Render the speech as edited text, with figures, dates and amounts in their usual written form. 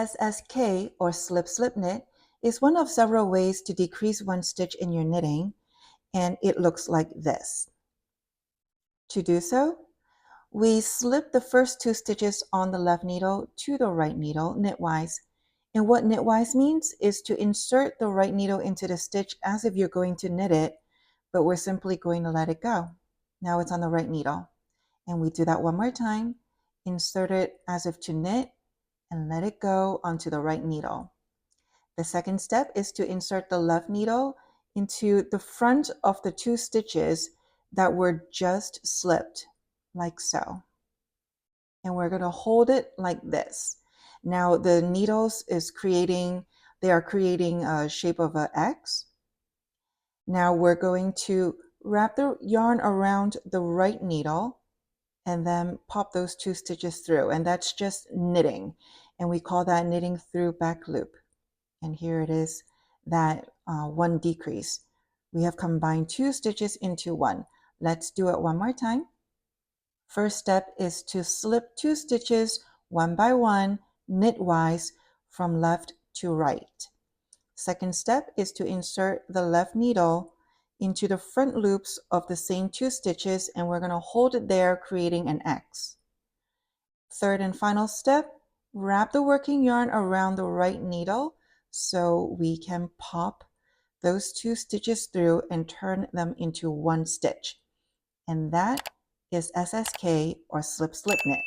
SSK or slip knit is one of several ways to decrease one stitch in your knitting, and it looks like this. To do so, we slip the first 2 stitches on the left needle to the right needle knitwise. And what knitwise means is to insert the right needle into the stitch as if you're going to knit it, but we're simply going to let it go. Now it's on the right needle. And we do that one more time. Insert it as if to knit and let it go onto the right needle. The second step is to insert the left needle into the front of the 2 stitches that were just slipped, like so. And we're going to hold it like this. Now the needles they are creating a shape of an X. Now we're going to wrap the yarn around the right needle and then pop those 2 stitches through, and that's just knitting, and we call that knitting through back loop. And here it is, that one decrease. We have combined 2 stitches into one. Let's do it one more time. First step is to slip 2 stitches one by one knitwise from left to right. Second step is to insert the left needle into the front loops of the same 2 stitches, and we're going to hold it there, creating an X. Third and final step, wrap the working yarn around the right needle so we can pop those 2 stitches through and turn them into one stitch. And that is SSK or slip knit.